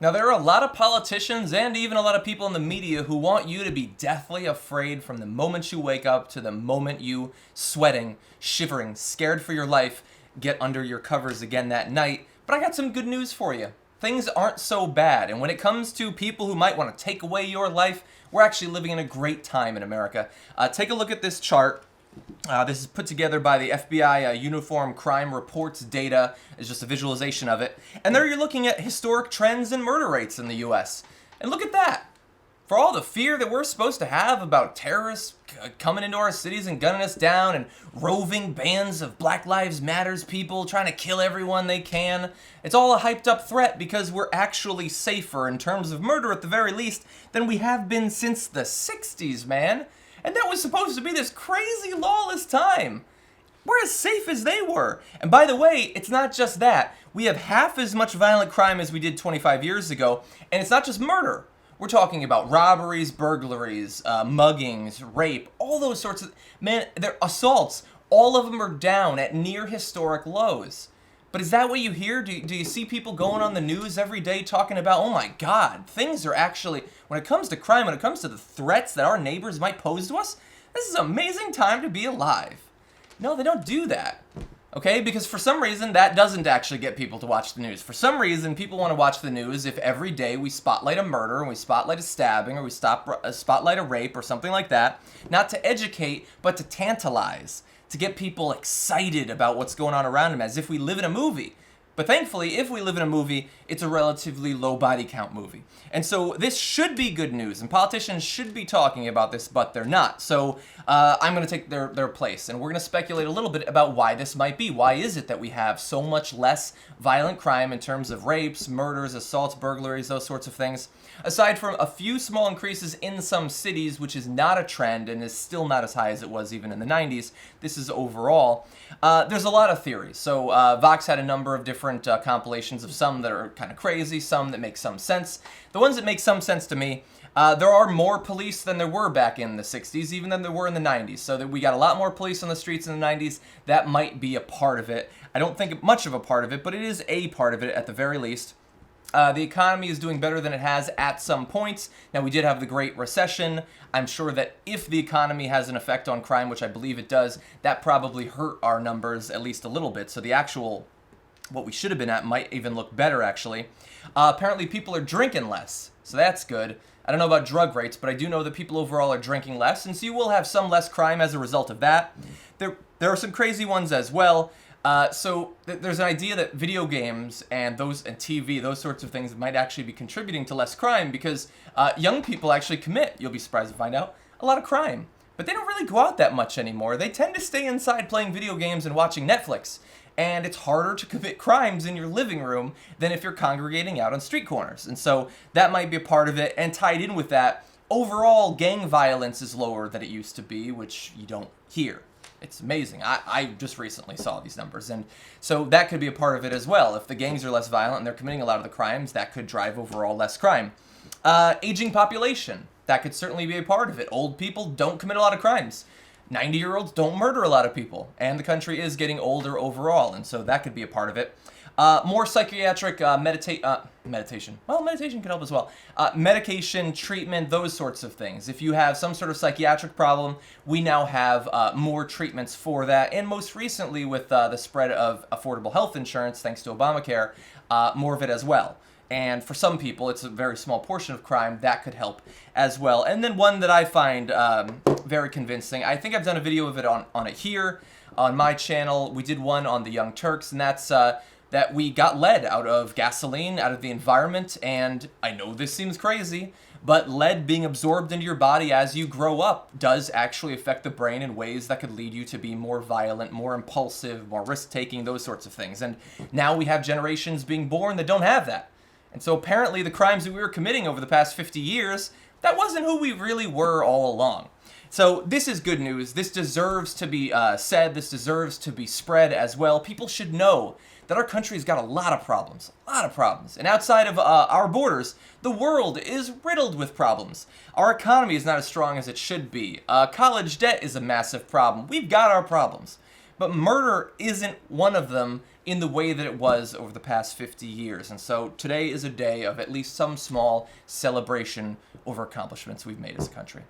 Now, there are a lot of politicians and even a lot of people in the media who want you to be deathly afraid from the moment you wake up to the moment you, sweating, shivering, scared for your life, get under your covers again that night. But I got some good news for you. Things aren't so bad, and when it comes to people who might want to take away your life, we're actually living in a great time in America. Take a look at this chart. This is put together by the FBI Uniform Crime Reports data. It's just a visualization of it. And there you're looking at historic trends in murder rates in the U.S. And look at that. For all the fear that we're supposed to have about terrorists coming into our cities and gunning us down and roving bands of Black Lives Matters people trying to kill everyone they can, it's all a hyped up threat because we're actually safer in terms of murder at the very least than we have been since the 60s, man. And that was supposed to be this crazy lawless time. We're as safe as they were. And by the way, it's not just that. We have half as much violent crime as we did 25 years ago. And it's not just murder. We're talking about robberies, burglaries, muggings, rape, all those sorts of... Man, they're assaults. All of them are down at near historic lows. But is that what you hear? Do you see people going on the news every day talking about, oh my God, things are actually, when it comes to crime, when it comes to the threats that our neighbors might pose to us, this is an amazing time to be alive. No, they don't do that. Okay, because for some reason that doesn't actually get people to watch the news. For some reason, people want to watch the news if every day we spotlight a murder, and we spotlight a stabbing, or we spotlight a rape, or something like that. Not to educate, but to tantalize. To get people excited about what's going on around them as if we live in a movie. But thankfully, if we live in a movie, it's a relatively low body count movie. And so this should be good news, and politicians should be talking about this, but they're not. So I'm going to take their place, and we're going to speculate a little bit about why this might be. Why is it that we have so much less violent crime in terms of rapes, murders, assaults, burglaries, those sorts of things? Aside from a few small increases in some cities, which is not a trend and is still not as high as it was even in the 90s, this is overall. There's a lot of theories. So Vox had a number of different compilations of some that are kind of crazy, some that make some sense. The ones that make some sense to me, there are more police than there were back in the 60s, even than there were in the 90s. So that we got a lot more police on the streets in the 90s. That might be a part of it. I don't think much of a part of it, but it is a part of it at the very least. The economy is doing better than it has at some points. Now, we did have the Great Recession. I'm sure that if the economy has an effect on crime, which I believe it does, that probably hurt our numbers at least a little bit. So the actual, what we should have been at might even look better, actually. Apparently, people are drinking less, so that's good. I don't know about drug rates, but I do know that people overall are drinking less, and so you will have some less crime as a result of that. There are some crazy ones as well. There's an idea that video games and TV, those sorts of things might actually be contributing to less crime because young people actually commit, you'll be surprised to find out, a lot of crime. But they don't really go out that much anymore. They tend to stay inside playing video games and watching Netflix. And it's harder to commit crimes in your living room than if you're congregating out on street corners. And so that might be a part of it. And tied in with that, overall gang violence is lower than it used to be, which you don't hear. It's amazing. I just recently saw these numbers. And so that could be a part of it as well. If the gangs are less violent and they're committing a lot of the crimes, that could drive overall less crime. Aging population. That could certainly be a part of it. Old people don't commit a lot of crimes. 90-year-olds don't murder a lot of people. And the country is getting older overall. And so that could be a part of it. More psychiatric meditation. Well, meditation can help as well. Medication, treatment, those sorts of things. If you have some sort of psychiatric problem, we now have more treatments for that. And most recently, with the spread of affordable health insurance, thanks to Obamacare, more of it as well. And for some people, it's a very small portion of crime. That could help as well. And then one that I find very convincing. I think I've done a video of it on it here on my channel. We did one on the Young Turks, and that's that we got lead out of gasoline, out of the environment. And I know this seems crazy, but lead being absorbed into your body as you grow up does actually affect the brain in ways that could lead you to be more violent, more impulsive, more risk-taking, those sorts of things. And now we have generations being born that don't have that. And so apparently the crimes that we were committing over the past 50 years, that wasn't who we really were all along. So this is good news. This deserves to be said. This deserves to be spread as well. People should know that our country's got a lot of problems. And outside of our borders, the world is riddled with problems. Our economy is not as strong as it should be. College debt is a massive problem. We've got our problems. but murder isn't one of them in the way that it was over the past 50 years. And so today is a day of at least some small celebration over accomplishments we've made as a country.